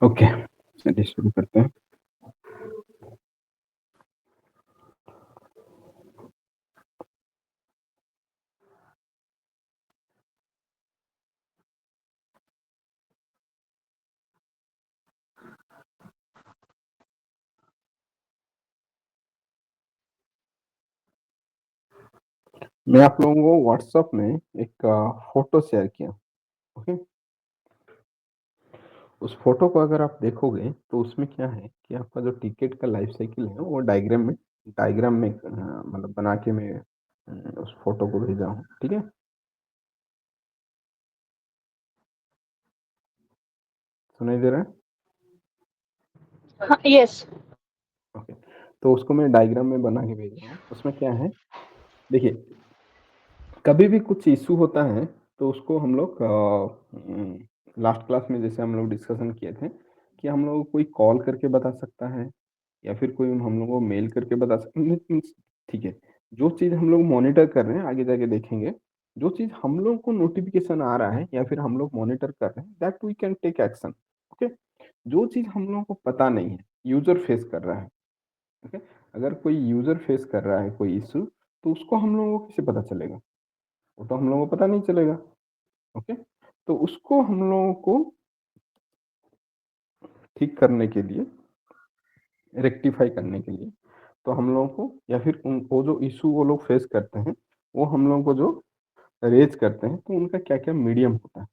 Okay, चलिए शुरू करते हैं। मैं आप लोगों को व्हाट्सएप में एक फ़ोटो शेयर किया, ओके? उस फ़ोटो को अगर आप देखोगे तो उसमें क्या है कि आपका जो टिकट का लाइफ़ साइकिल है वो डायग्राम में मतलब बना के मैं उस फ़ोटो को भेजा हूँ, ठीक है? सुनाई दे रहा है? हाँ, यस। ओके, तो उसको मैं डायग्राम में बना के भेज रहा हूँ। उसमें क्या है, देखिए, कभी भी कुछ इश्यू होता है तो उसको हम लोग लास्ट क्लास में जैसे हम लोग डिस्कशन किए थे कि हम लोग को कोई कॉल करके बता सकता है या फिर कोई हम लोग को मेल करके बता मीन्स ठीक है। जो चीज़ हम लोग मॉनिटर कर रहे हैं आगे जाके देखेंगे, जो चीज़ हम लोग को नोटिफ़िकेशन आ रहा है या फिर हम लोग मॉनिटर कर रहे हैं that we can take action, okay? जो चीज़ हम लोगों को पता नहीं है, यूज़र फेस कर रहा है, ओके? अगर कोई यूज़र फेस कर रहा है कोई इश्यू तो उसको हम लोगों को कैसे पता चलेगा? वो तो हम लोगों को पता नहीं चलेगा, ओके? तो उसको हम लोगों को ठीक करने के लिए, रेक्टिफ़ाई करने के लिए, तो हम लोगों को या फिर उन वो जो इश्यू वो लोग फेस करते हैं, वो हम लोगों को जो रेज़ करते हैं, तो उनका क्या-क्या मीडियम होता है।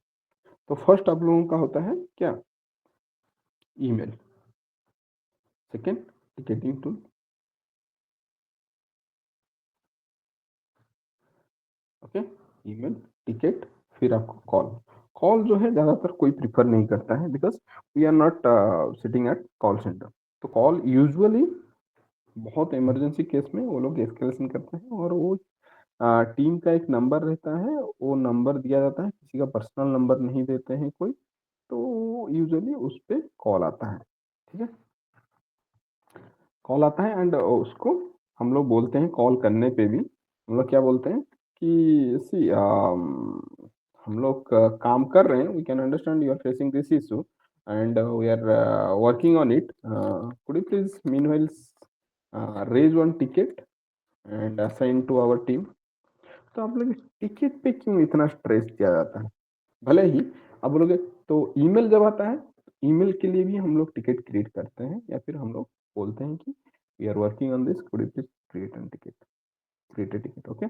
तो फर्स्ट आप लोगों का होता है क्या? Email, second ticketing tool, okay? Email, ticket, फिर आपको कॉल। कॉल जो है ज़्यादातर कोई प्रेफ़र नहीं करता है because we are not sitting at call centre. तो कॉल यूजुअली बहुत इमरजेंसी केस में वो लोग एस्केलेशन करते हैं और वो टीम का एक नंबर रहता है, वो नंबर दिया जाता है, किसी का पर्सनल नंबर नहीं देते हैं कोई, तो यूजुअली उस पे कॉल आता है, ठीक है? कॉल आता है एंड उसको हम लोग बोलते हैं कॉल करने पे भी हम लोग क्या बोलते हैं कि हम लोग काम कर रहे हैं, we can understand you are facing this issue and we are working on it, could you please meanwhile raise one ticket and assign to our team. तो आप लोग टिकट पे क्यों इतना स्ट्रेस दिया जाता है? भले ही आप बोलोगे तो ईमेल जब आता है, ईमेल के लिए भी हम लोग टिकट क्रिएट करते हैं या फिर हम लोग बोलते हैं कि we are working on this, could you please create an ticket, create a ticket, okay?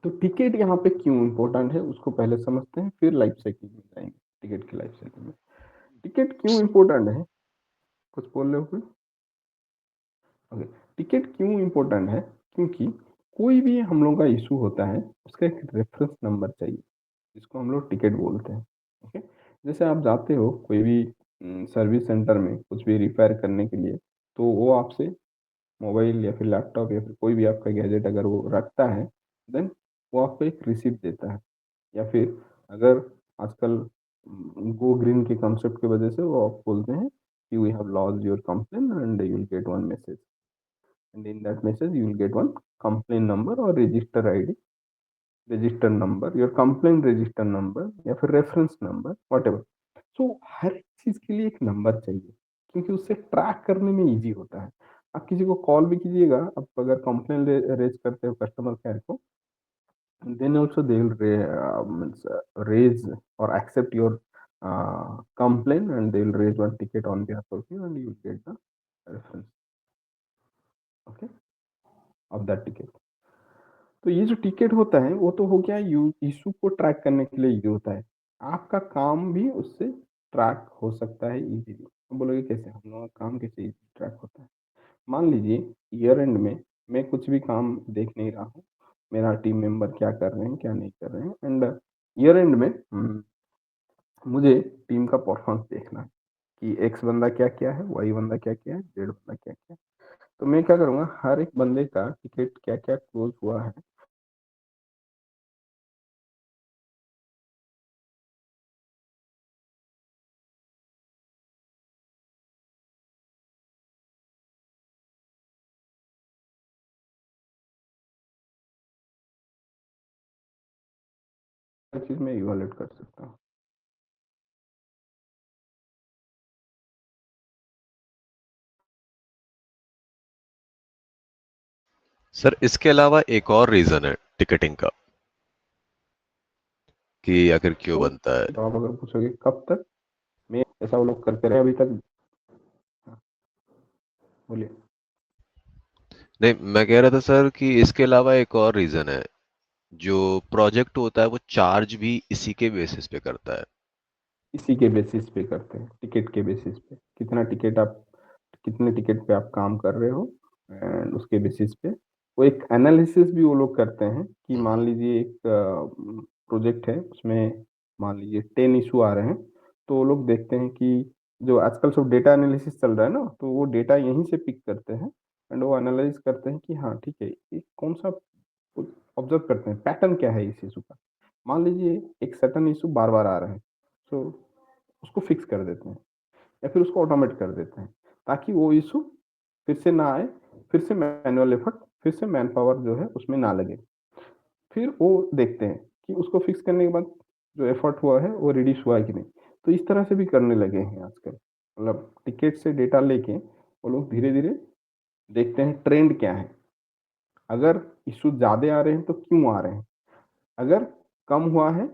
तो टिकट यहाँ पे क्यों इम्पोर्टेंट है उसको पहले समझते हैं, फिर लाइफ साइकिल में जाएँगे, टिकट की लाइफ साइकिल में। टिकट क्यों इम्पोर्टेंट है? कुछ बोल रहे हो कोई? ओके, टिकट क्यों इम्पोर्टेंट है? क्योंकि कोई भी हम लोग का इश्यू होता है, उसका एक रेफ़रेंस नंबर चाहिए, जिसको हम लोग टिकट बोलते हैं, ओके? जैसे आप जाते हो कोई भी सर्विस सेंटर में कुछ भी रिपेयर करने के लिए, तो वो आपसे मोबाइल या फिर लैपटॉप या फिर कोई भी आपका गैजेट अगर वो रखता है, देन वो आपको एक रिसीप्ट देता है या फिर अगर आजकल गो ग्रीन के कांसेप्ट की वजह से वो आप बोलते हैं कि we have lost your complaint and you will get one message and in that message you will get one complaint number और register ID, register number, your complaint register number या फिर रेफरेंस नंबर, व्हाटएवर। सो हर एक चीज़ के लिए एक number चाहिए, क्योंकि उससे ट्रैक करने में ईज़ी होता है। आप किसी को कॉल भी कीजिएगा, आप अगर कंप्लेंट रेज़ करते हो कस्टमर केयर को, then also they will means raise और accept your complaint and they will raise one ticket on behalf of you and you will get the reference, okay, of that ticket. तो ये जो ticket होता है, वो तो हो गया यू इश्यू को ट्रैक करने के लिए यूज़ होता है। आपका काम भी उससे ट्रैक हो सकता है ईज़िली। आप बोलोगे कैसे? हम लोगों का काम कैसे ईज़ी ट्रैक होता है? मान लीजिए ईयर एंड में मैं कुछ भी काम देख नहीं रहा हूँ, मेरा टीम मेंबर क्या कर रहे हैं, क्या नहीं कर रहे हैं एंड ईयर एंड में मुझे टीम का परफॉर्मेंस देखना है कि एक्स बंदा क्या किया है, वाई बंदा क्या किया है, जेड बंदा क्या किया है। तो मैं क्या करूँगा, हर एक बंदे का टिकट क्या-क्या क्लोज़ हुआ है, हर चीज़ मैं इवैल्यूएट कर सकता हूँ। सर इसके अलावा एक और रीजन है टिकटिंग का कि आखिर क्यों तो बनता है। आप अगर पूछोगे कब तक, मैं ऐसा वो लोग करते रहे अभी तक। हाँ, बोलिए। नहीं, मैं कह रहा था सर कि इसके अलावा एक और रीजन है। जो प्रोजेक्ट होता है वो चार्ज भी इसी के बेसिस पे करता है। इसी के बेसिस पे करते हैं, टिकट के बेसिस पे, कितना टिकट आप, कितने टिकट पे आप काम कर रहे हो, एंड उसके बेसिस पे वो एक एनालिसिस भी वो लोग करते हैं कि मान लीजिए एक प्रोजेक्ट है, उसमें मान लीजिए 10 इशू आ रहे हैं, तो वो लोग देखते हैं कि जो आजकल सब डेटा एनालिसिस चल रहा है ना, तो वो डेटा यहीं से पिक करते हैं एंड वो एनालाइज करते हैं कि हाँ ठीक है, ये कौन सा, ऑब्जर्व करते हैं पैटर्न क्या है इस इशू का। मान लीजिए एक सर्टन इशू बार बार आ रहा है, तो उसको फिक्स कर देते हैं या फिर उसको ऑटोमेट कर देते हैं, ताकि वो इशू फिर से ना आए, फिर से मैनुअल एफर्ट, फिर से मैन पावर जो है उसमें ना लगे। फिर वो देखते हैं कि उसको फिक्स करने के बाद जो एफर्ट हुआ है वो रिड्यूस हुआ है कि नहीं। तो इस तरह से भी करने लगे हैं आजकल, मतलब टिकट से डेटा लेके वो लोग धीरे धीरे देखते हैं ट्रेंड क्या है, अगर इशू ज़्यादा आ रहे हैं तो क्यों आ रहे हैं, अगर कम हुआ है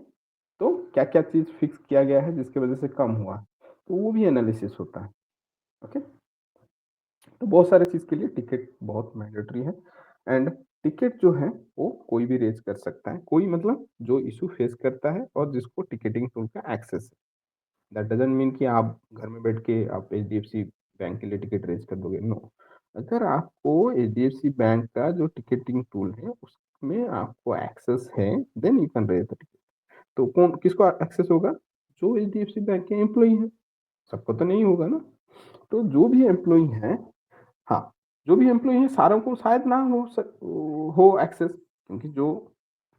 तो क्या क्या चीज़ फिक्स किया गया है जिसकी वजह से कम हुआ है, तो वो भी एनालिसिस होता है। ओके, तो बहुत सारे चीज़ के लिए टिकट बहुत मैंडेटरी है। एंड टिकट जो है वो कोई भी रेज कर सकता है, कोई मतलब जो इशू फेस करता है और जिसको टिकटिंग टूल का एक्सेस है। दैट डजंट मीन कि आप घर में बैठ के आप एचडीएफसी बैंक के लिए टिकट रेज कर दोगे, नो। अगर आपको एचडीएफसी बैंक का जो टिकटिंग टूल है उसमें आपको एक्सेस है, then you can raise the ticket. तो कौन किसको एक्सेस होगा, जो एचडीएफसी बैंक के एम्प्लॉई है, सबको तो नहीं होगा ना। तो जो भी एम्प्लॉई है, हाँ, जो भी एम्प्लॉई है सारों को शायद ना हो एक्सेस, क्योंकि जो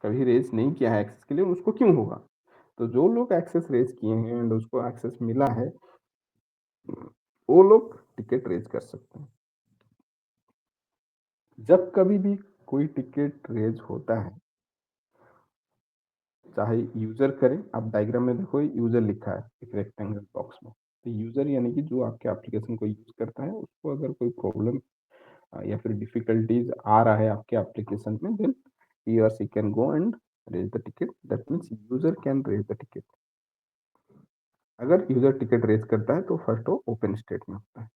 कभी रेज़ नहीं किया है एक्सेस के लिए उसको क्यों होगा? तो जो लोग एक्सेस रेज़ किए हैं एंड उसको एक्सेस मिला है, वो लोग टिकट रेज़ कर सकते हैं। जब कभी भी कोई टिकट रेज़ होता है, चाहे यूज़र करे, आप डायग्राम में देखो यूज़र लिखा है एक रेक्टेंगल बॉक्स में। तो यूज़र यानी कि जो आपके एप्लीकेशन को यूज़ करता है, उसको अगर कोई प्रॉब्लम या फिर डिफिकल्टीज आ रहा है आपके एप्लीकेशन में, then he or she can go and raise the ticket. That means user can raise the ticket. अगर यूजर टिकट रेज करता है तो फर्स्ट वो ओपन स्टेट में होता है,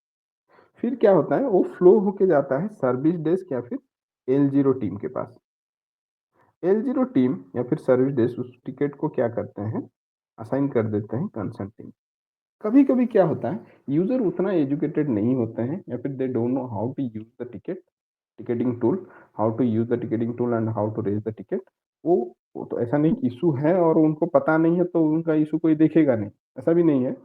फिर क्या होता है वो फ्लो होके जाता है सर्विस डेस्क या फिर एल जीरो टीम के पास। एल जीरो टीम या फिर सर्विस डेस्क उस टिकट को क्या करते हैं, असाइन कर देते हैं कंसर्न टीम। कभी कभी क्या होता है, यूजर उतना एजुकेटेड नहीं होते हैं या फिर they don't know how to use the ticket ticketing tool, how to use the ticketing tool and how to raise the ticket. वो तो ऐसा नहीं कि इशू है और उनको पता नहीं है तो उनका इशू कोई देखेगा नहीं, ऐसा भी नहीं है।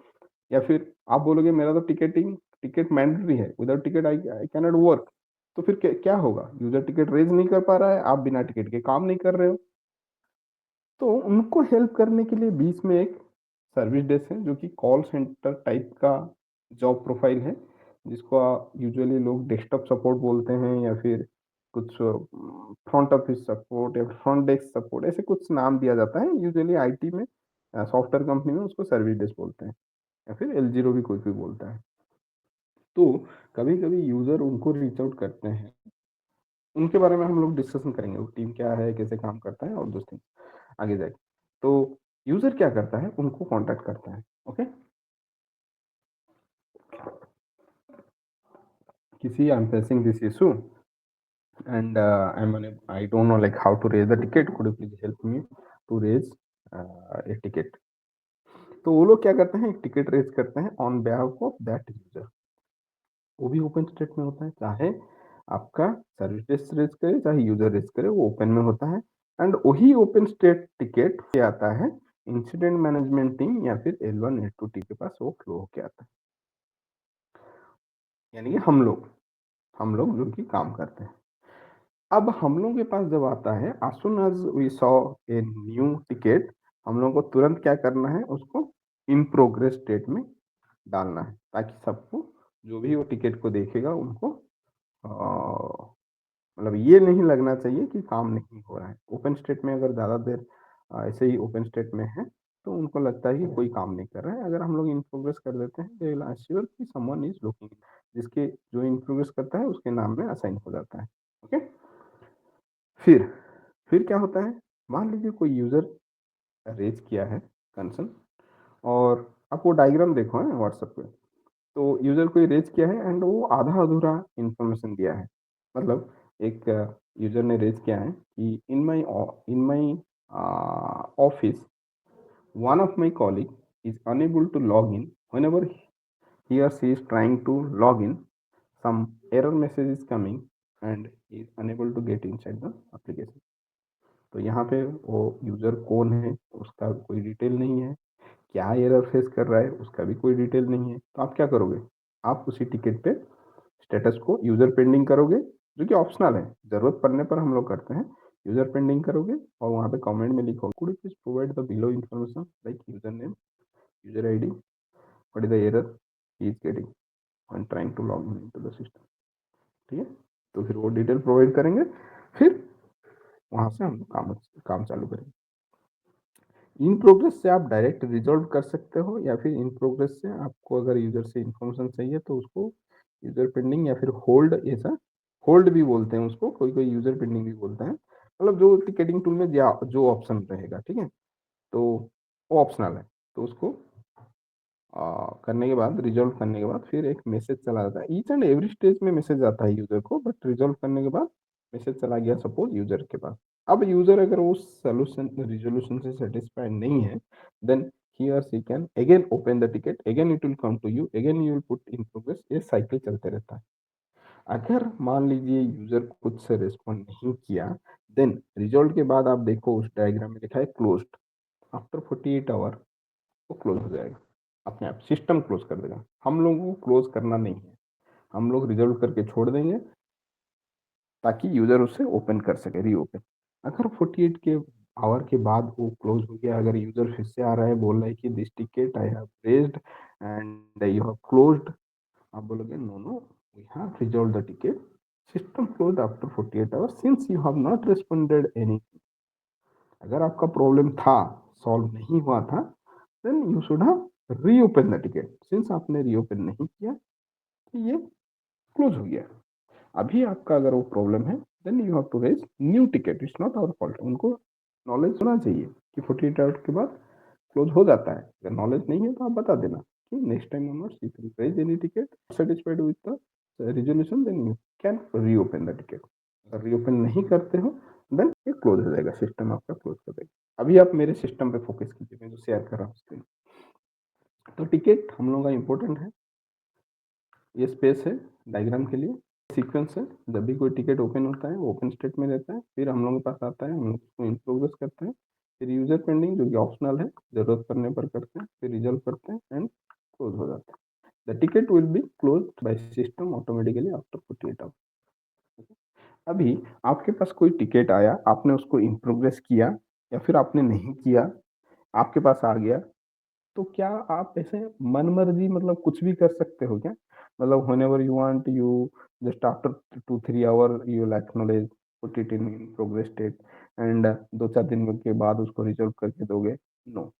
या फिर आप बोलोगे मेरा तो टिकट मैंडेटरी है, without ticket I I can not work. तो फिर क्या होगा, यूजर टिकट रेज नहीं कर पा रहा है, आप बिना टिकट के काम नहीं कर रहे हो। तो उनको हेल्प करने के लिए बीच में एक सर्विस डेस्क है जो कि कॉल सेंटर टाइप का जॉब प्रोफाइल है, जिसको यूजुअली लोग डेस्कटॉप सपोर्ट बोलते हैं या फिर कुछ फ्रंट ऑफिस सपोर्ट या फ्रंट डेस्क सपोर्ट, ऐसे कुछ नाम दिया जाता है यूजुअली आईटी में, सॉफ्टवेयर कंपनी में उसको सर्विस डेस्क बोलते हैं या फिर एल जीरो भी कोई कोई बोलता है। तो कभी कभी यूजर उनको रीच आउट करते हैं, उनके बारे में हम लोग डिस्कशन करेंगे, वो टीम क्या है, कैसे काम करता है और दोस्त आगे जाएगी। तो यूजर क्या करता है, उनको कांटेक्ट करता है। ओके, किसी I am facing this issue and I don't know like how to raise the ticket, could you please help me to raise a ticket. तो वो लोग क्या करते हैं, एक टिकट रेज करते हैं on behalf of that user. वो भी ओपन स्टेट में होता है, चाहे आपका सर्विस डेस्क रेज करे चाहे यूजर रेज करे, वो ओपन में होता है। एंड वही ओपन स्टेट टिकट से आता है इंसिडेंट मैनेजमेंट टीम या फिर L1 L2 टीम के पास, वो फ्लो होके आता है, यानी कि हम लोग जो कि काम करते हैं। अब हम लोग के पास जब आता है, as soon as we saw a new ticket, हम लोग को तुरंत क्या करना है, उसको इन प्रोग्रेस स्टेट में डालना है, ताकि सबको जो भी वो टिकट को देखेगा उनको मतलब ये नहीं लगना चाहिए कि काम नहीं हो रहा है। ओपन स्टेट में अगर ज़्यादा देर ऐसे ही ओपन स्टेट में है तो उनको लगता है कि कोई काम नहीं कर रहा है। अगर हम लोग इन प्रोग्रेस कर देते हैं, दे विल एश्योर कि समवन इज लुकिंग, जिसके जो इन प्रोग्रेस करता है उसके नाम में असाइन हो जाता है। ओके, फिर क्या होता है, मान लीजिए कोई यूजर रेज किया है कंसर्न, और आप वो डायग्राम देखो है व्हाट्सएप पे, तो यूजर कोई रेज किया है एंड वो आधा अधूरा इंफॉर्मेशन दिया है। मतलब एक यूजर ने रेज किया है कि in my office one of my colleague is unable to log in. Whenever he or she is trying to log in, some error message is coming and is unable to get inside the application. तो यहाँ पे वो user कौन है उसका कोई detail नहीं है, क्या एरर फेस कर रहा है उसका भी कोई डिटेल नहीं है। तो आप क्या करोगे, आप उसी टिकट पे स्टेटस को यूजर पेंडिंग करोगे, जो कि ऑप्शनल है, जरूरत पड़ने पर हम लोग करते हैं। यूजर पेंडिंग करोगे और वहाँ पे कमेंट में लिखो, could you please provide the below information like user name, user ID, what is the error he is getting when trying to log in into the system. ठीक है, तो फिर वो डिटेल प्रोवाइड करेंगे, फिर वहाँ से हम काम चालू करेंगे। इन प्रोग्रेस से आप डायरेक्ट रिजॉल्व कर सकते हो, या फिर इन प्रोग्रेस से आपको अगर यूजर से इन्फॉर्मेशन चाहिए तो उसको यूजर पेंडिंग या फिर होल्ड, ऐसा होल्ड भी बोलते हैं उसको, कोई कोई यूजर पेंडिंग भी बोलते हैं, मतलब जो टिकटिंग टूल में जो ऑप्शन रहेगा। ठीक है, तो वो ऑप्शनल है, तो उसको करने के बाद, रिजॉल्व करने के बाद फिर एक मैसेज चला जाता है। ईच एंड एवरी स्टेज में मैसेज आता है यूजर को, बट रिजॉल्व करने के बाद मैसेज चला गया सपोज यूजर के पास। अब यूजर अगर वो सोल्यूशन रिजोल्यूशन से सेटिस्फाइड नहीं है, then he or she can again open the ticket, again it will come to you, again you will put in progress। ये साइकिल चलते रहता है। अगर मान लीजिए यूजर खुद से रिस्पॉन्ड नहीं किया, देन रिजल्ट के बाद आप देखो उस डायग्राम में लिखा है क्लोज्ड। आफ्टर 48 आवर वो क्लोज हो जाएगा, अपने आप सिस्टम क्लोज कर देगा। हम लोगों को क्लोज करना नहीं है, हम लोग रिजल्व करके छोड़ देंगे ताकि यूजर उसे ओपन कर सके, रीओपन। अगर 48 के आवर के बाद वो क्लोज हो गया, अगर यूजर फिर से आ रहा है, बोल रहा है कि this ticket I have raised and you have closed, आप बोलोगे no no, we have resolve the ticket, system close after 48 hours since you have not responded any. अगर आपका प्रॉब्लम था, सॉल्व नहीं हुआ था, then you should have reopen the ticket. Since आपने reopen नहीं किया तो ये क्लोज हो गया। अभी आपका अगर वो प्रॉब्लम है, then you have to raise new ticket, it's not our fault. उनको नॉलेज होना चाहिए कि 48 आवर्स के बाद क्लोज हो जाता है। अगर नॉलेज नहीं है तो आप बता देना कि next time onwards if you raise any ticket satisfied with the resolution, then you can reopen the ticket. अगर रीओपन नहीं करते हो, देन ये क्लोज हो जाएगा, सिस्टम आपका क्लोज कर देगा। अभी आप मेरे सिस्टम पे फोकस कीजिए, मैं जो शेयर कर रहा हूँ स्क्रीन। तो टिकट हम लोगों का इंपॉर्टेंट है, ये स्पेस है डायग्राम के लिए, सीक्वेंस है। जब भी कोई टिकट ओपन होता है वो ओपन स्टेट में रहता है, फिर हम लोगों के पास आता है, हम लोग उसको इन प्रोग्रेस करते हैं, फिर यूजर पेंडिंग जो कि ऑप्शनल है, जरूरत पड़ने पर करते हैं, फिर रिजल्व करते हैं एंड क्लोज हो जाता है। The ticket will be close by system automatically after 48 hours. अभी आपके पास कोई टिकट आया, आपने उसको इन प्रोग्रेस किया या फिर आपने नहीं किया, आपके पास आ गया, तो क्या आप ऐसे मन-मर्जी मतलब कुछ भी कर सकते हो क्या? मतलब whenever you want, you just after 2-3 hour you will acknowledge, put it in progress state and 2-4 दिन के बाद उसको रिज़ॉल्व करके दोगे? नो,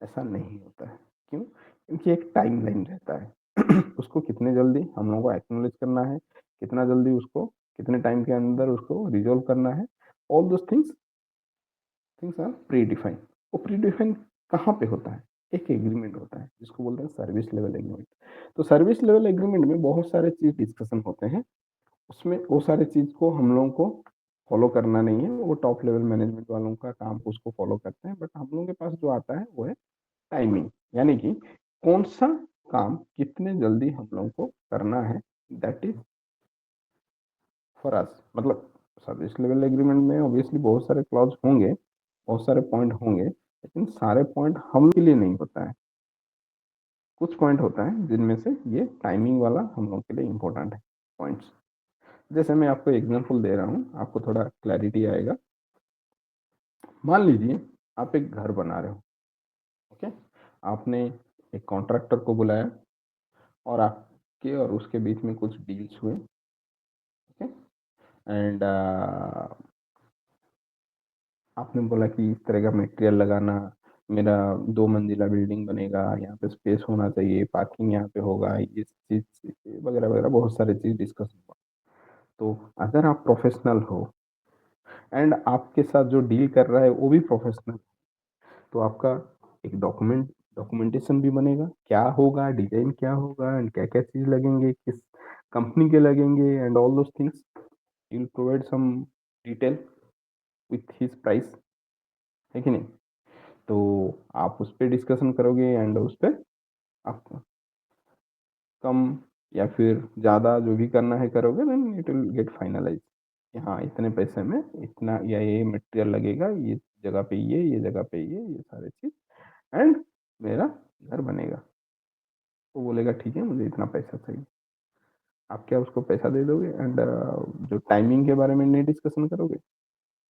ऐसा नहीं होता है। क्यों? क्योंकि एक टाइमलाइन रहता है। उसको कितने जल्दी हम लोगों को एक्नॉलेज करना है, कितना जल्दी उसको, कितने टाइम के अंदर उसको रिज़ॉल्व करना है, all those things are predefined. वो प्री डिफाइंड कहाँ पे होता है? एक एग्रीमेंट होता है जिसको बोलते हैं सर्विस लेवल एग्रीमेंट। तो सर्विस लेवल एग्रीमेंट में बहुत सारे चीज डिस्कशन होते हैं, उसमें वो सारे चीज को हम लोगों को फॉलो करना नहीं है, वो टॉप लेवल मैनेजमेंट वालों का काम उसको फॉलो करते हैं। बट हम लोगों के पास जो आता है वो है टाइमिंग, यानी कि कौन सा काम कितने जल्दी हम लोगों को करना है, दैट इज फॉर अस। मतलब सर्विस लेवल एग्रीमेंट में ऑब्वियसली बहुत सारे क्लॉज होंगे, बहुत सारे पॉइंट होंगे, लेकिन सारे पॉइंट हम के लिए नहीं होता है। कुछ पॉइंट होता है जिनमें से ये टाइमिंग वाला हम लोग के लिए इम्पोर्टेंट है पॉइंट्स। जैसे मैं आपको एग्जांपल दे रहा हूँ, आपको थोड़ा क्लैरिटी आएगा। मान लीजिए आप एक घर बना रहे हो, ओके, आपने एक कॉन्ट्रैक्टर को बुलाया और आपके और उसके बीच में कुछ डील्स हुए, ओके, एंड आपने बोला कि इस तरह का मटेरियल लगाना, मेरा 2 मंजिला बिल्डिंग बनेगा, यहाँ पे स्पेस होना चाहिए, पार्किंग यहाँ पे होगा, ये चीज़ वगैरह वगैरह बहुत सारी चीज़ डिस्कस हुआ। तो अगर आप प्रोफेशनल हो एंड आपके साथ जो डील कर रहा है वो भी प्रोफेशनल, तो आपका एक डॉक्यूमेंटेशन भी बनेगा, क्या होगा, डिजाइन क्या होगा, एंड क्या क्या चीज लगेंगे, किस कंपनी के लगेंगे, and all those things you will provide some detail with his price, है कि नहीं? तो आप उस पर डिस्कशन करोगे एंड उस पर आप कम या फिर ज़्यादा जो भी करना है करोगे, then it will get finalize कि हाँ इतने पैसे में इतना या ये मटेरियल लगेगा, ये जगह पे ये जगह पे ये सारे चीज, एंड मेरा घर बनेगा। वो बोलेगा ठीक है मुझे इतना पैसा चाहिए, आप क्या उसको पैसा दे दोगे, एंड जो टाइमिंग के बारे में नहीं डिस्कशन करोगे,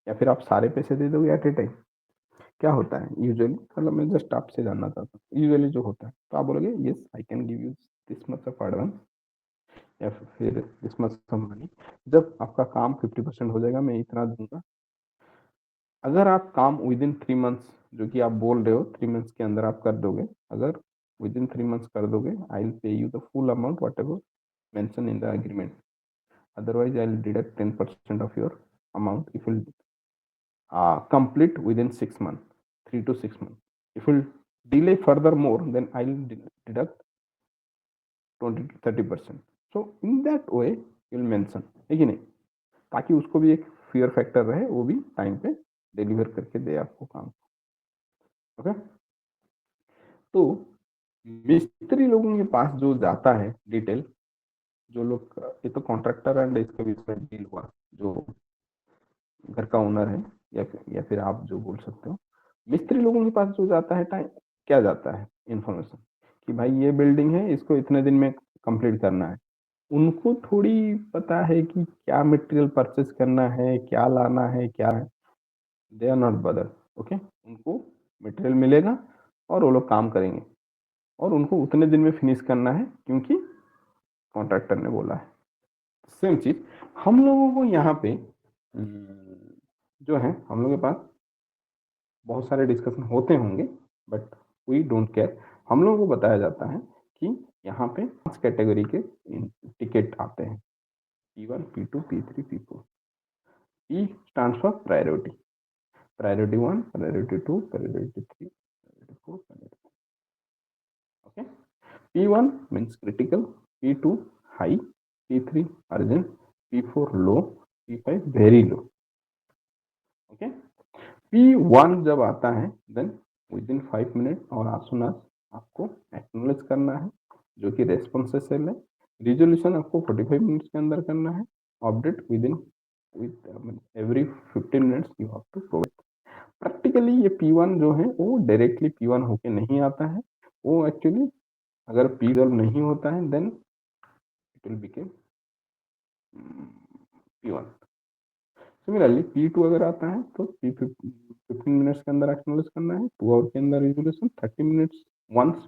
या फिर आप सारे पैसे दे दोगे एट ए टाइम? क्या होता है यूजुअली, मतलब मैं जस्ट आपसे जानना चाहता हूँ, यूजुअली जो होता है तो आप बोलोगे yes I can give you this much of advance या फिर दिस मच ऑफ मनी, जब आपका काम 50% हो जाएगा मैं इतना दूंगा। अगर आप काम विद इन 3 मंथ्स, जो कि आप बोल रहे हो 3 मंथ्स के अंदर आप कर दोगे, अगर विद इन 3 मंथ्स कर दोगे, I will pay you the full amount what ever mention in the agreement, otherwise I'll deduct 10% of your amount if you'll complete within 6 months, 3 to 6 months. If you'll delay further more, then I'll deduct 20 to 30%. So in that way you'll mention, है कि नहीं, ताकि उसको भी एक fear factor रहे, वो भी टाइम पे डिलीवर करके दे आपको काम। ओके, तो मिस्त्री लोगों के पास जो जाता है डिटेल, जो लोग, ये तो कॉन्ट्रैक्टर एंड इसके बीच में डील हुआ, जो घर का ओनर है या फिर आप जो बोल सकते हो, मिस्त्री लोगों के पास जो जाता है टाइम, क्या जाता है इंफॉर्मेशन कि भाई ये बिल्डिंग है, इसको इतने दिन में कंप्लीट करना है। उनको थोड़ी पता है कि क्या मटेरियल परचेस करना है, क्या लाना है, क्या है, दे आर नॉट बदर। ओके, उनको मटेरियल मिलेगा और वो लोग काम करेंगे, और उनको उतने दिन में फिनिश करना है क्योंकि कॉन्ट्रैक्टर ने बोला है। सेम चीज हम लोगों को यहाँ पे जो है, हम लोगों के पास बहुत सारे डिस्कशन होते होंगे, बट वी डोंट केयर। हम लोगों को बताया जाता है कि यहाँ पे 5 कैटेगरी के टिकट आते हैं, P1, P2, P3, P4। P stands for priority, priority 1, priority 2, priority 3, priority 4, priority 5. Okay, P1 means critical, P2 high, P3 urgent, P4 low, P5 very low. Okay, P1 जब आता है देन विद इन 5 मिनट और as soon as आपको acknowledge करना है, जो कि response cell है। रिजोल्यूशन आपको 45 मिनट्स के अंदर करना है। Update within every 15 minutes you have to provide. Practically ये P1 जो है वो डायरेक्टली P1 होके नहीं आता है, वो एक्चुअली अगर P रिजॉल्व नहीं होता है then it will become P1। Similarly P2 अगर आता है तो 15 मिनट्स के अंदर एक्नॉलेज करना है, 2 आवर के अंदर resolution, 30 minutes once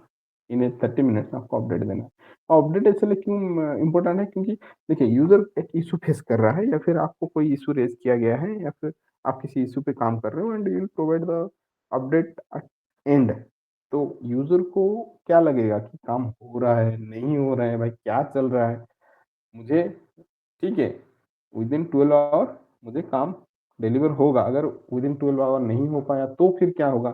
in a 30 minutes आपको अपडेट देना है। अपडेट इसलिए क्यों इंपॉर्टेंट है, क्योंकि देखिए यूजर एक इशू फेस कर रहा है या फिर आपको कोई इशू रेज किया गया है या फिर आप किसी इशू पे काम कर रहे हो and you will provide the update at end. तो यूजर को क्या लगेगा कि काम हो रहा है, नहीं हो रहा है, भाई क्या चल रहा है, मुझे ठीक है विद इन 12 आवर मुझे काम डिलीवर होगा। अगर विद इन 12 आवर नहीं हो पाया तो फिर क्या होगा,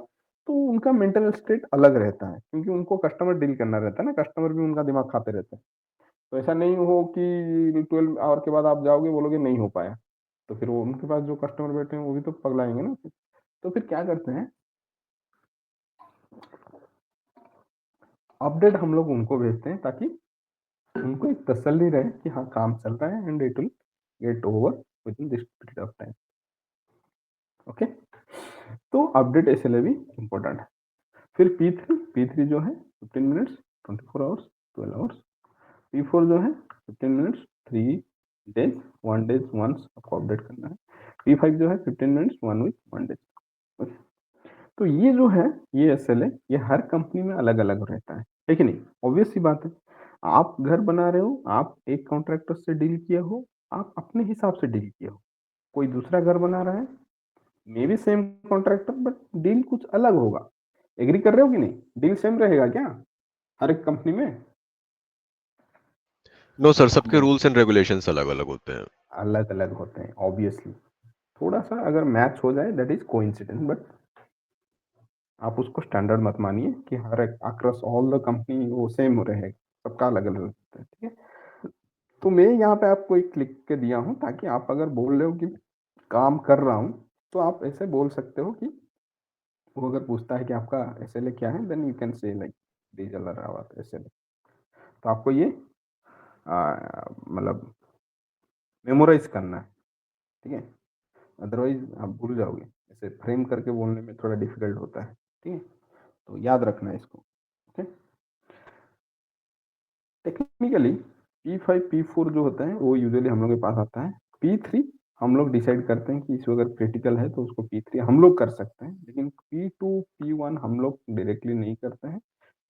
तो उनका मेंटल स्टेट अलग रहता है, क्योंकि उनको कस्टमर डील करना रहता है ना, कस्टमर भी उनका दिमाग खाते रहते हैं। तो ऐसा नहीं हो कि 12 आवर के बाद आप जाओगे बोलोगे नहीं हो पाया, तो फिर वो उनके पास जो कस्टमर बैठे हैं वो भी तो पगलाएंगे ना। तो फिर क्या करते हैं, अपडेट हम लोग उनको भेजते हैं ताकि उनको एक तसल्ली रहे कि हाँ काम चल रहा है and it will get over with in this period of time. Okay, तो अपडेट इसलिए भी इम्पोर्टेंट है। फिर P3 जो है 15 मिनट्स, 24 आवर्स, 12 आवर्स। P4 जो है 15 मिनट्स, 3 डेज, 1 डेज वंस आपको अपडेट करना है। P5 जो है 15 मिनट्स, 1 वीक, 1 डेज। तो ये जो है ये SLA ये हर कंपनी में अलग अलग रहता है कि नहीं? ऑब्वियस सी बात है, आप घर बना रहे हो, आप एक कॉन्ट्रैक्टर से डील किए हो, आप अपने हिसाब से डील किए हो, कोई दूसरा घर बना रहा है, may be same contractor but deal कुछ अलग होगा। एग्री कर रहे हो कि नहीं? डील सेम रहेगा क्या हर एक कंपनी में? नो सर, सबके रूल्स एंड रेगुलेशंस अलग अलग होते हैं। अलग अलग होते हैं ऑब्वियसली, थोड़ा सा अगर मैच हो जाए दैट इज कोइंसिडेंस, बट आप उसको स्टैंडर्ड मत मानिए कि हर एक अक्रॉस ऑल द कंपनी वो सेम रहेगा, सबका अलग अलग होता है, ठीक है। तो मैं यहाँ पे आपको एक लिख के दिया हूँ ताकि आप अगर बोल रहे हो कि काम कर रहा हूँ तो आप ऐसे बोल सकते हो कि वो अगर पूछता है कि आपका एसएलए क्या है, then you can say like डीजल रावत एसएलए। तो आपको ये मतलब मेमोराइज करना है, ठीक है, अदरवाइज आप भूल जाओगे, ऐसे फ्रेम करके बोलने में थोड़ा डिफिकल्ट होता है, ठीक है। तो याद रखना है इसको, ओके। टेक्निकली P5 P4 जो होता है वो यूजुअली हम लोग के पास आता है। P3 हम लोग डिसाइड करते हैं कि इसको अगर क्रिटिकल है तो उसको P3 हम लोग कर सकते हैं, लेकिन P2 P1 हम लोग डायरेक्टली नहीं करते हैं।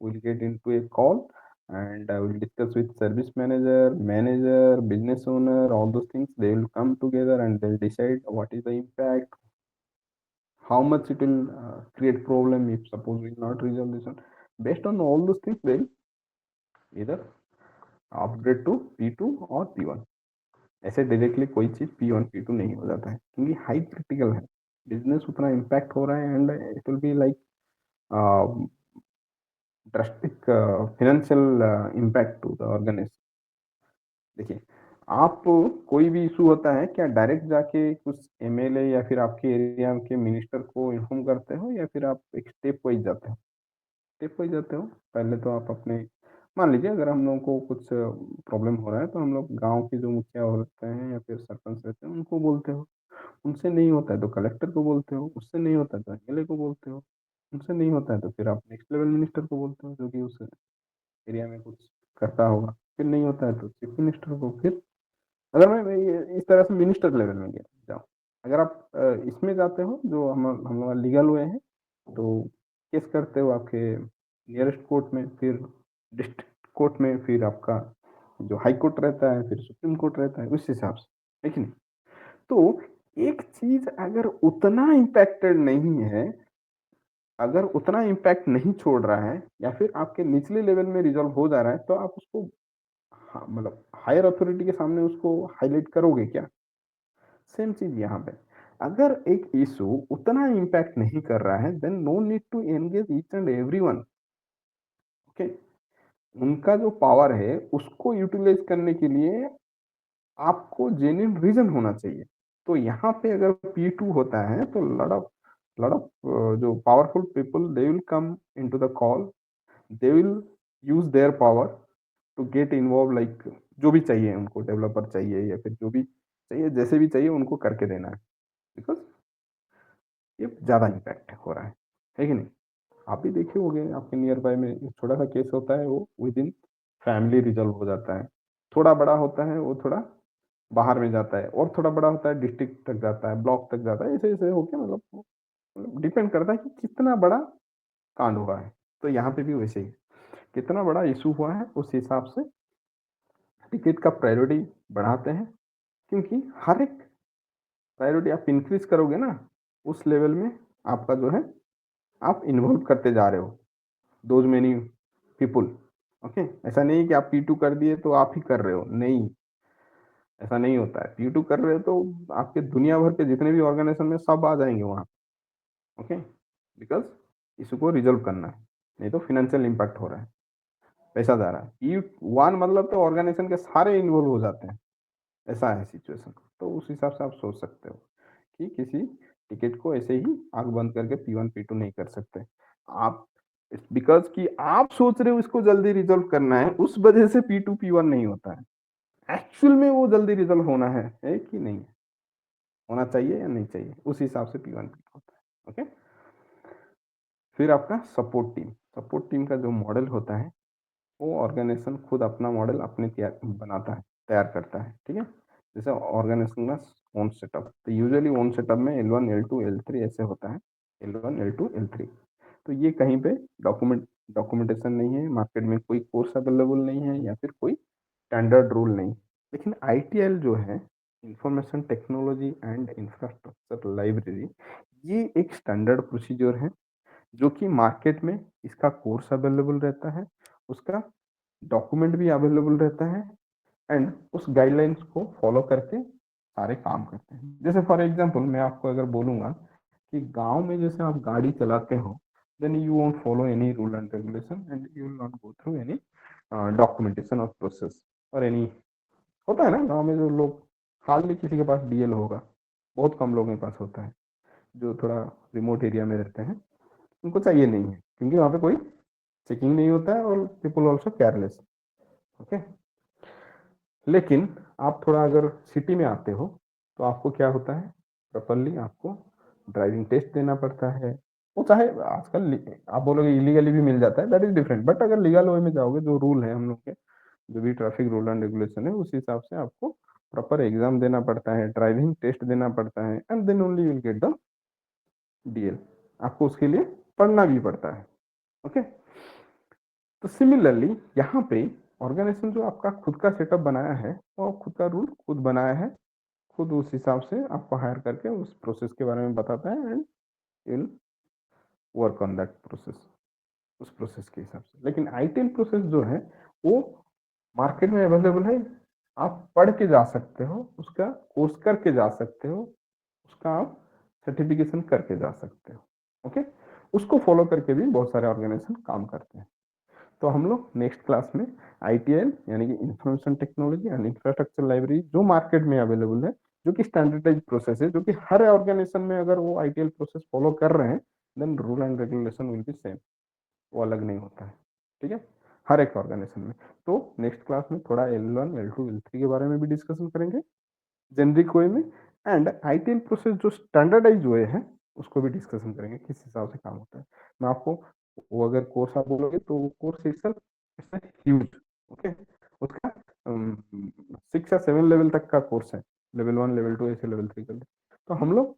Will get into A call and I will discuss with service manager, business owner, all those things. They will come together and they'll decide what is the impact, how much it will create problem if suppose we will not resolve this one. Based on all those things, they'll either upgrade to P2 और P1। ऐसे directly कोई चीज P1 P2 नहीं हो जाता है क्योंकि high critical है, बिजनेस उतना इम्पैक्ट हो रहा है and it will be like drastic financial impact to the organisation. देखिए, आप कोई भी इशू होता है क्या डायरेक्ट जाके कुछ एमएलए या फिर आपके एरिया के मिनिस्टर को इन्फॉर्म करते हो या फिर आप एक स्टेप वाइज जाते हो? स्टेप वाइज जाते हो। पहले तो आप अपने मान लीजिए अगर हम लोगों को कुछ प्रॉब्लम हो रहा है तो हम लोग गांव के जो मुखिया होते हैं या फिर सरपंच रहते हैं उनको बोलते हो। उनसे नहीं होता है तो कलेक्टर को बोलते हो, उससे नहीं होता है तो एमएलए को बोलते हो, उनसे नहीं होता है तो फिर आप नेक्स्ट लेवल मिनिस्टर को बोलते हो जो कि उस एरिया में कुछ करता होगा, फिर नहीं होता है तो चीफ मिनिस्टर को। फिर अगर मैं इस तरह से मिनिस्टर लेवल में गया जाऊँ, अगर आप इसमें जाते हो जो हम लोग लीगल हुए हैं तो केस करते हो आपके नियरेस्ट कोर्ट में, फिर डिस्ट्रिक्ट कोर्ट में, फिर आपका जो हाई कोर्ट रहता है, फिर सुप्रीम कोर्ट रहता है, उस हिसाब से, ठीक है। तो एक चीज अगर उतना इम्पैक्टेड नहीं है, अगर उतना इम्पैक्ट नहीं छोड़ रहा है या फिर आपके निचले लेवल में रिजॉल्व हो जा रहा है तो आप उसको मतलब हायर अथॉरिटी के सामने उसको हाईलाइट करोगे क्या? सेम चीज यहाँ पे, अगर एक इशू उतना इम्पैक्ट नहीं कर रहा है then no need to engage each and everyone, okay. उनका जो पावर है उसको यूटिलाइज करने के लिए आपको जेन्युइन रीजन होना चाहिए। तो यहाँ पे अगर P2 होता है तो लॉट ऑफ जो powerful people they will come into the call, they will use their power to get involve, like जो भी चाहिए उनको, डेवलपर चाहिए या फिर जो भी चाहिए, जैसे भी चाहिए उनको करके देना है, बिकॉज ये ज़्यादा इम्पैक्ट हो रहा है कि नहीं? आप भी देखे होंगे आपके नियर बाय में एक छोटा सा केस होता है वो विद इन फैमिली रिजॉल्व हो जाता है, थोड़ा बड़ा होता है वो थोड़ा बाहर में जाता है, और थोड़ा बड़ा होता है डिस्ट्रिक्ट तक जाता है, ब्लॉक तक जाता है, ऐसे ऐसे होके मतलब डिपेंड करता है कि कितना बड़ा कांड हुआ है। तो यहाँ पे भी वैसे ही कितना बड़ा इशू हुआ है उस हिसाब से टिकट का प्रायोरिटी बढ़ाते हैं, क्योंकि हर एक प्रायोरिटी आप इंक्रीज करोगे ना उस लेवल में आपका जो है आप इन्वॉल्व करते जा रहे हो दोज मेनी पीपुल, ओके। ऐसा नहीं कि आप P2 कर दिए तो आप ही कर रहे हो, नहीं, ऐसा नहीं होता है। P2 कर रहे हो तो आपके दुनिया भर के जितने भी ऑर्गेनाइजेशन में सब आ जाएंगे वहाँ, ओके, बिकॉज इसी को रिजोल्व करना है, नहीं तो फाइनेंशियल इम्पैक्ट हो रहा है, पैसा जा रहा है। P1 मतलब तो ऑर्गेनाइजेशन के सारे इन्वॉल्व हो जाते हैं, ऐसा है सिचुएशन। तो उस हिसाब से आप सोच सकते हो कि किसी टिकट को ऐसे ही आंख बंद करके P1 P2 नहीं कर सकते आप, बिकॉज कि आप सोच रहे हो इसको जल्दी रिजोल्व करना है, उस वजह से P2 P1 नहीं होता है। एक्चुअल में वो जल्दी रिजोल्व होना है कि नहीं होना चाहिए या नहीं चाहिए, उस हिसाब से P1 P2 होता है, ओके। फिर आपका सपोर्ट टीम का जो मॉडल होता है वो ऑर्गेनाइजेशन खुद अपना मॉडल अपने बनाता है, तैयार करता है, ठीक है। जैसे ऑर्गेनाइजेशन का ओन सेटअप, तो यूजुअली ओन सेटअप में L1 L2 L3 ऐसे होता है, L1 L2 L3। तो ये कहीं पे डॉक्यूमेंटेशन नहीं है, मार्केट में कोई कोर्स अवेलेबल नहीं है या फिर कोई स्टैंडर्ड रूल नहीं, लेकिन ITL जो है, information technology and infrastructure library, ये एक स्टैंडर्ड प्रोसीजर है जो कि मार्केट में इसका कोर्स अवेलेबल रहता है, उसका डॉक्यूमेंट भी अवेलेबल रहता है, एंड उस गाइडलाइंस को फॉलो करके सारे काम करते हैं। जैसे फॉर एग्जांपल मैं आपको अगर बोलूंगा कि गांव में जैसे आप गाड़ी चलाते हो, then you won't follow any rule and regulation and you will not go through any documentation और प्रोसेस और एनी। होता है ना गांव में जो लोग, हार्डली किसी के पास डीएल होगा, बहुत कम लोगों के पास होता है, जो थोड़ा रिमोट एरिया में रहते हैं, उनको चाहिए नहीं है क्योंकि वहाँ पे कोई चेकिंग नहीं होता है और पीपल ऑल्सो केयरलेस। ओके, लेकिन आप थोड़ा अगर सिटी में आते हो तो आपको क्या होता है, प्रॉपरली आपको ड्राइविंग टेस्ट देना पड़ता है। वो चाहे आजकल आप बोलोगे इलीगली भी मिल जाता है, दैट इज डिफरेंट, बट अगर लीगल वे में जाओगे, जो रूल है हम लोग के, जो भी ट्रैफिक रूल एंड रेगुलेशन है, उस हिसाब से आपको प्रॉपर एग्जाम देना पड़ता है, ड्राइविंग टेस्ट देना पड़ता है, and then only will get the DL. आपको उसके लिए पढ़ना भी पड़ता है। ओके, तो सिमिलरली यहाँ पे ऑर्गेनाइजेशन जो आपका खुद का सेटअप बनाया है, वो खुद का रूल खुद बनाया है, खुद उस हिसाब से आपको हायर करके उस प्रोसेस के बारे में बताता है and will work on that process, उस प्रोसेस के हिसाब से। लेकिन आईटीएल प्रोसेस जो है वो मार्केट में अवेलेबल है, आप पढ़ के जा सकते हो, उसका कोर्स करके जा सकते हो, उसका आप सर्टिफिकेशन करके जा सकते हो। ओके, उसको फॉलो करके भी बहुत सारे ऑर्गेनाइजेशन काम करते हैं। तो हम लोग नेक्स्ट क्लास में आईटीएल यानी कि information technology and infrastructure library जो मार्केट में अवेलेबल है, जो कि स्टैंडर्डाइज प्रोसेस है, जो कि हर ऑर्गेनाइजेशन में अगर वो आईटीएल प्रोसेस फॉलो कर रहे हैं, then rule and regulation will be same, वो अलग नहीं होता है। ठीक है, हर एक ऑर्गेनाइजेशन में। तो नेक्स्ट क्लास में थोड़ा L1 L2 L3 के बारे में भी डिस्कशन करेंगे जेनरिक वे में, एंड आईटीएल प्रोसेस जो स्टैंडर्डाइज वे है उसको भी डिस्कशन करेंगे किस हिसाब से काम होता है। मैं आपको, वो अगर कोर्स आप बोलोगे तो वो course itself it's huge. Okay, उसका 6 या 7 लेवल तक का कोर्स है, लेवल 1 लेवल 2 ऐसे लेवल 3 कर। तो हम लोग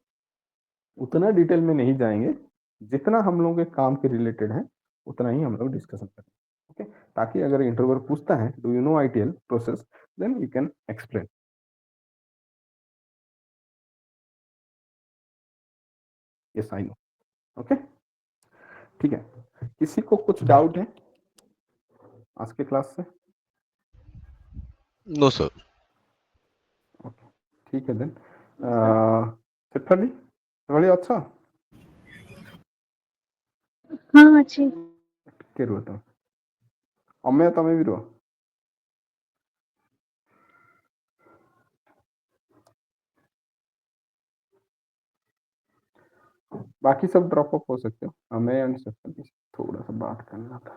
उतना डिटेल में नहीं जाएंगे, जितना हम लोगों के काम के रिलेटेड है उतना ही हम लोग डिस्कशन करेंगे। ओके, ताकि अगर इंटरव्यूअर पूछता है do you know ITL process, then we can explain. Yes I know. Okay, ठीक है, किसी को कुछ डाउट है आज के क्लास से? No sir. ओके, ठीक है देन ସେଠାଲି ସେଭଳି ଅଛ? हाँ अच्छी। ଟିକେ ରୁହ ତମେ, ଅମୟ ତମେ ବି ରୁହ। बाकी सब ड्रॉप अप हो सकते हो, अमय एंड सफल थोड़ा सा बात करना था।